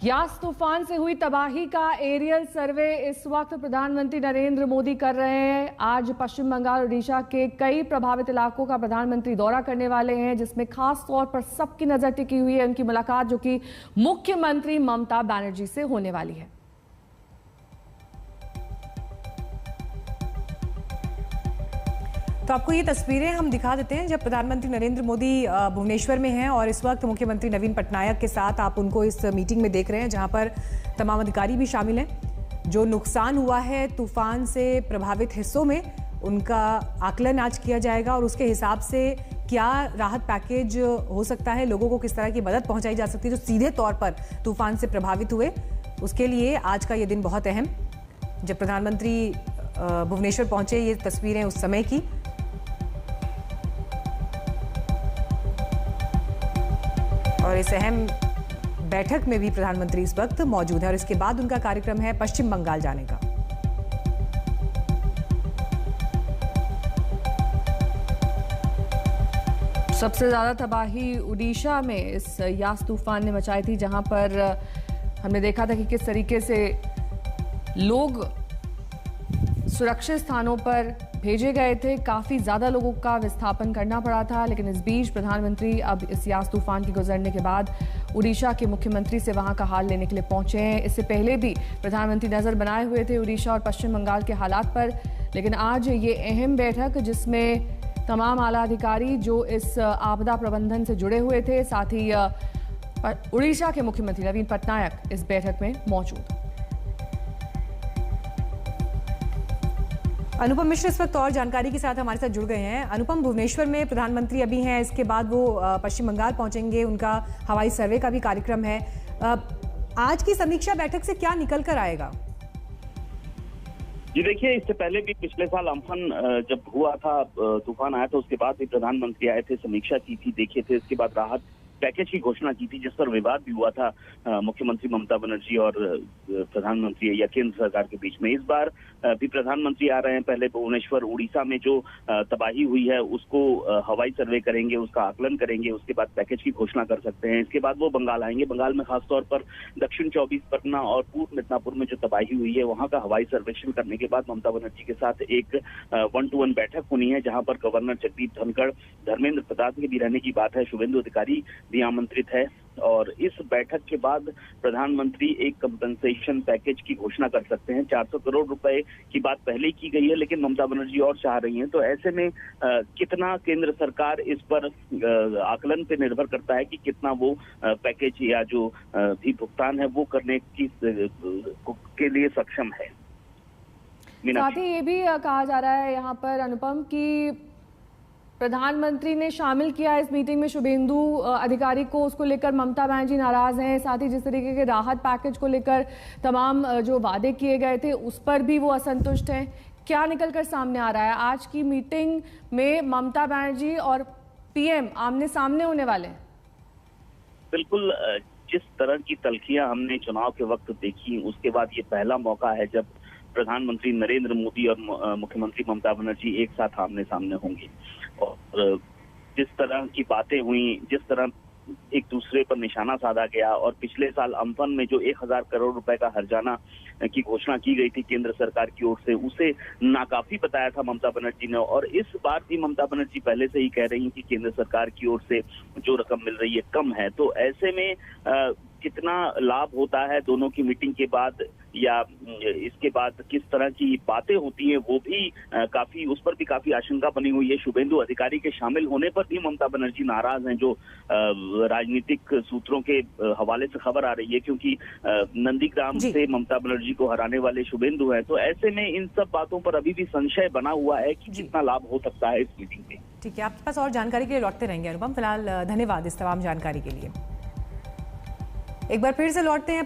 यास तूफान से हुई तबाही का एरियल सर्वे इस वक्त प्रधानमंत्री नरेंद्र मोदी कर रहे हैं। आज पश्चिम बंगाल और ओडिशा के कई प्रभावित इलाकों का प्रधानमंत्री दौरा करने वाले हैं, जिसमें खास तौर पर सबकी नजर टिकी हुई है उनकी मुलाकात जो कि मुख्यमंत्री ममता बनर्जी से होने वाली है। तो आपको ये तस्वीरें हम दिखा देते हैं जब प्रधानमंत्री नरेंद्र मोदी भुवनेश्वर में हैं और इस वक्त मुख्यमंत्री नवीन पटनायक के साथ आप उनको इस मीटिंग में देख रहे हैं, जहां पर तमाम अधिकारी भी शामिल हैं। जो नुकसान हुआ है तूफान से प्रभावित हिस्सों में, उनका आकलन आज किया जाएगा और उसके हिसाब से क्या राहत पैकेज हो सकता है, लोगों को किस तरह की मदद पहुंचाई जा सकती है जो सीधे तौर पर तूफान से प्रभावित हुए। उसके लिए आज का ये दिन बहुत अहम। जब प्रधानमंत्री भुवनेश्वर पहुंचे, ये तस्वीरें उस समय की, और इस अहम बैठक में भी प्रधानमंत्री इस वक्त मौजूद है और इसके बाद उनका कार्यक्रम है पश्चिम बंगाल जाने का। सबसे ज्यादा तबाही ओडिशा में इस यास तूफान ने मचाई थी, जहां पर हमने देखा था कि किस तरीके से लोग सुरक्षित स्थानों पर भेजे गए थे। काफी ज्यादा लोगों का विस्थापन करना पड़ा था, लेकिन इस बीच प्रधानमंत्री अब इस यास तूफान के गुजरने के बाद ओडिशा के मुख्यमंत्री से वहां का हाल लेने के लिए पहुंचे हैं। इससे पहले भी प्रधानमंत्री नजर बनाए हुए थे ओडिशा और पश्चिम बंगाल के हालात पर, लेकिन आज ये अहम बैठक जिसमें तमाम आला अधिकारी जो इस आपदा प्रबंधन से जुड़े हुए थे, साथ ही ओडिशा के मुख्यमंत्री नवीन पटनायक इस बैठक में मौजूद। अनुपम मिश्र इस वक्त और जानकारी के साथ हमारे साथ जुड़ गए हैं। अनुपम, भुवनेश्वर में प्रधानमंत्री अभी हैं, इसके बाद वो पश्चिम बंगाल पहुंचेंगे, उनका हवाई सर्वे का भी कार्यक्रम है। आज की समीक्षा बैठक से क्या निकल कर आएगा? जी देखिए, इससे पहले भी पिछले साल अम्फन जब हुआ था, तूफान आया था, उसके बाद भी प्रधानमंत्री आए थे, समीक्षा की थी, देखे थे। इसके बाद राहत पैकेज की घोषणा की थी, जिस पर विवाद भी हुआ था मुख्यमंत्री ममता बनर्जी और प्रधानमंत्री या केंद्र सरकार के बीच में। इस बार भी प्रधानमंत्री आ रहे हैं। पहले भुवनेश्वर उड़ीसा में जो तबाही हुई है उसको हवाई सर्वे करेंगे, उसका आकलन करेंगे, उसके बाद पैकेज की घोषणा कर सकते हैं। इसके बाद वो बंगाल आएंगे। बंगाल में खासतौर पर दक्षिण 24 परगना और पूर्व मिदनापुर में जो तबाही हुई है वहां का हवाई सर्वेक्षण करने के बाद ममता बनर्जी के साथ एक 1-to-1 बैठक होनी है, जहां पर गवर्नर जगदीप धनखड़, धर्मेंद्र प्रधान के भी रहने की बात है, शुभेंदु अधिकारी भी आमंत्रित है। और इस बैठक के बाद प्रधानमंत्री एक कंपनसेशन पैकेज की घोषणा कर सकते हैं। 400 करोड़ रुपए की बात पहले की गई है, लेकिन ममता बनर्जी और चाह रही हैं। तो ऐसे में कितना केंद्र सरकार इस पर आकलन पे निर्भर करता है कि कितना वो पैकेज या जो भी भुगतान है वो करने की के लिए सक्षम है। साथ ही ये भी कहा जा रहा है यहाँ पर अनुपम कि प्रधानमंत्री ने शामिल किया इस मीटिंग में शुभेंदु अधिकारी को, उसको लेकर ममता बनर्जी नाराज हैं। साथ ही जिस तरीके के राहत पैकेज को लेकर तमाम जो वादे किए गए थे उस पर भी वो असंतुष्ट हैं। क्या निकलकर सामने आ रहा है? आज की मीटिंग में ममता बनर्जी और पीएम आमने सामने होने वाले हैं। बिल्कुल, जिस तरह की तल्खियां हमने चुनाव के वक्त देखी, उसके बाद ये पहला मौका है जब प्रधानमंत्री नरेंद्र मोदी और मुख्यमंत्री ममता बनर्जी एक साथ आमने सामने होंगे। और जिस तरह की बातें हुई, जिस तरह एक दूसरे पर निशाना साधा गया, और पिछले साल अम्फन में जो 1000 करोड़ रुपए का हर्जाना की घोषणा की गई थी केंद्र सरकार की ओर से, उसे नाकाफी बताया था ममता बनर्जी ने। और इस बार भी ममता बनर्जी पहले से ही कह रही हैं कि केंद्र सरकार की ओर से जो रकम मिल रही है कम है। तो ऐसे में कितना लाभ होता है दोनों की मीटिंग के बाद, या इसके बाद किस तरह की बातें होती हैं, वो भी काफी, उस पर भी काफी आशंका बनी हुई है। शुभेंदु अधिकारी के शामिल होने पर भी ममता बनर्जी नाराज हैं, जो राजनीतिक सूत्रों के हवाले से खबर आ रही है, क्योंकि नंदीग्राम से ममता बनर्जी को हराने वाले शुभेंदु हैं। तो ऐसे में इन सब बातों पर अभी भी संशय बना हुआ है कि कितना लाभ हो सकता है इस मीटिंग में। ठीक है, आपके पास और जानकारी के लिए लौटते रहेंगे अनुपम। फिलहाल धन्यवाद इस तमाम जानकारी के लिए। एक बार फिर से लौटते हैं